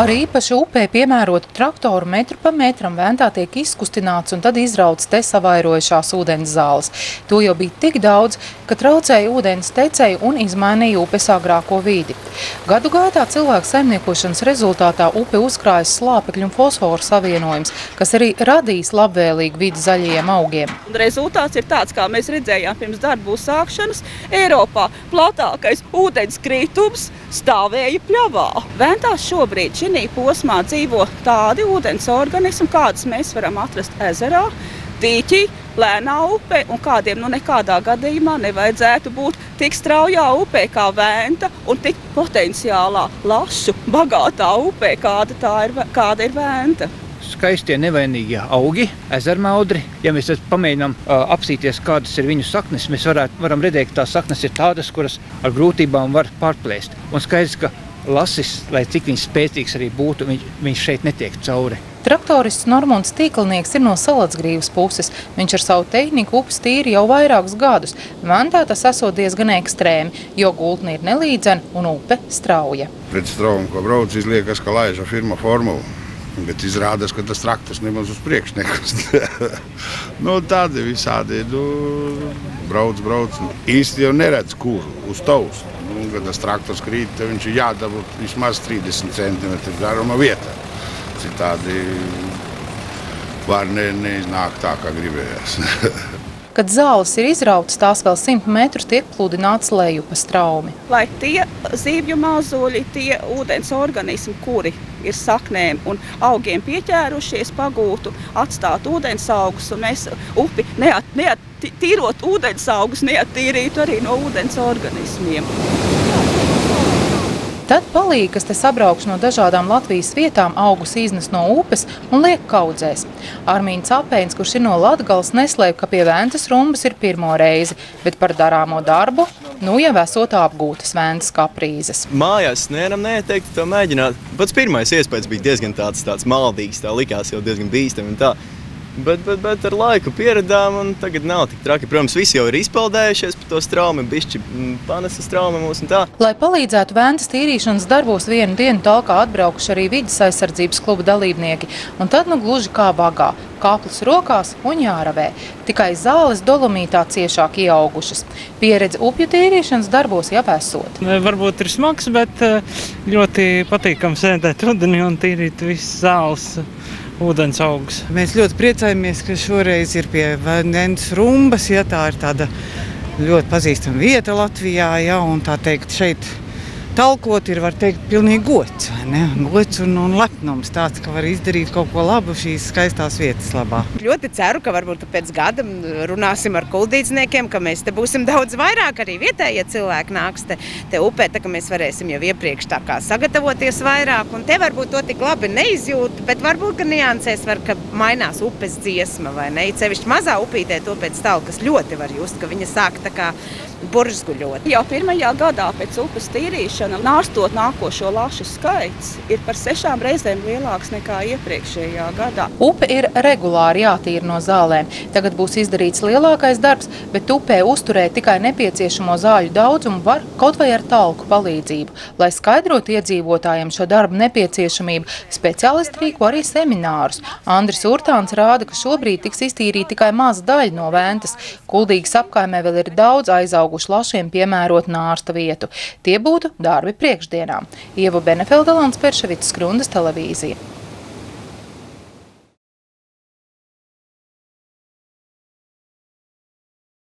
Ar īpaši upē piemērotu traktoru metru pa metram Ventā tiek izkustināts un tad izrauts te savairojušās ūdens zāles. To jau bija tik daudz, ka traucēja ūdens tecēju un izmainīja upes agrāko vidi. Gadu gaitā cilvēku saimniekošanas rezultātā upe uzkrājas slāpekļu un fosforu savienojums, kas arī radīs labvēlīgu vidi zaļajiem augiem. Rezultāts ir tāds, kā mēs redzējām pirms darbu sākšanas. Eiropā platākais ūdens kritums stāvēja pļavā. Ventā šobrīd šī posmā dzīvo tādi ūdens organismi, kādus mēs varam atrast ezerā, dīķī, lēnā upē, un kādiem nekādā gadījumā nevajadzētu būt tik straujā upē kā Venta un tik potenciālā, lašu, bagātā upē, kāda ir Venta. Skaistie nevainīgie augi, ezermaudri. Ja mēs pamēģinām apsīties, kādas ir viņu saknes, mēs varam redzēt, ka tās saknes ir tādas, kuras ar grūtībām var pārplēst. Un skaidrs, ka lasis, lai cik viņš spēcīgs arī būtu, viņš šeit netiek cauri. Traktorists Normunds Tīklnieks ir no Salatsgrīvas puses. Viņš ar savu tehniku upes tīri jau vairākus gadus. Ventā tas esot diezgan ekstrēmi, jo gultne ir nelīdzena un upe strauja. Pret straumu, ko brauc, izliekas, ka laiža firma Formula. Bet izrādās, ka tas traktors nemaz uz priekšu nekust. Tādi visādi, brauc. Īsti jau neredz, kur uz tavus. Kad tas traktors krīt, viņš ir jādabūt vismaz 30 cm garuma vietā. Citādi var neiznāk tā, kā gribējās. Kad zāles ir izrautas, tās vēl 100 metrus tiek pludināts leju pa straumi. Lai tie zīvju mazuļi, tie ūdens organismi, kuri ir saknēm un augiem pieķērušies, pagūtu, atstātu ūdens augus, un mēs upi tīrot ūdens augus, neattīrītu arī no ūdens organismiem. Tad palīgi, kas te sabraukš no dažādām Latvijas vietām, augus iznes no upes un liek kaudzēs. Armīns Apēns, kurš ir no Latgales, neslēp, ka pie Ventas rumbas ir pirmo reizi, bet par darāmo darbu jau esot apgūtas Ventas kaprīzes. Mājās nevaram neieteikti to mēģināt. Pats pirmais iespējas bija diezgan tāds maldīgs, tā likās jau diezgan bīstami un tā. Bet ar laiku pieredām un tagad nav tik traki. Protams, visi jau ir izpeldējušies par to straumi, bišķi panesa straumi mūs un tā. Lai palīdzētu Ventas tīrīšanas darbos vienu dienu talkā atbraukuši arī vides aizsardzības kluba dalībnieki. Un tad gluži kā vagā, kāplis rokās un jāravē. Tikai zāles dolomītā ciešāk ieaugušas. Pieredze upju tīrīšanas darbos jau esot. Varbūt ir smags, bet ļoti patīkam sēdēt rudenī un tīrīt visas zāles. Ūdens augus. Mēs ļoti priecājamies, ka šoreiz ir pie Ventas rumbas, tā ir tāda ļoti pazīstama vieta Latvijā, un tā teikt šeit talkot ir, var teikt, pilnīgi gods, gods un lepnums tāds, ka var izdarīt kaut ko labu šīs skaistās vietas labā. Ļoti ceru, ka varbūt pēc gada runāsim ar kuldīdzniekiem, ka mēs te būsim daudz vairāk, arī vietējie cilvēki nāks te upē, tā ka mēs varēsim jau iepriekš tā kā sagatavoties vairāk, un te varbūt to tik labi neizjūt, bet varbūt, ka niansēs ka mainās upes dziesma, vai ne? Sevišķi mazā upītē to pēc talkas ļoti var just, ka viņa sāk tā kā buržguļot. Jau pirmajā gadā pēc upes tīrīšana nārstot nākošo lašu skaits ir par 6 reizēm lielāks nekā iepriekšējā gadā. Upe ir regulāri jātīra no zālēm. Tagad būs izdarīts lielākais darbs, bet upē uzturēt tikai nepieciešamo zāļu daudzumu var kaut vai ar talku palīdzību. Lai skaidrotu iedzīvotājiem šo darbu nepieciešamību, speciālisti rīko arī seminārus. Andris Urtāns rāda, ka šobrīd tiks iztīrīta tikai maza daļa no Ventas. Kuldīgas apkaimē vēl ir daudz aizaugušu lašiem piemērot nārsta vietu. Tie būtu darbi priekšdienām. Ieva Benefelde, Lants Perševits, Skrundas televīzija.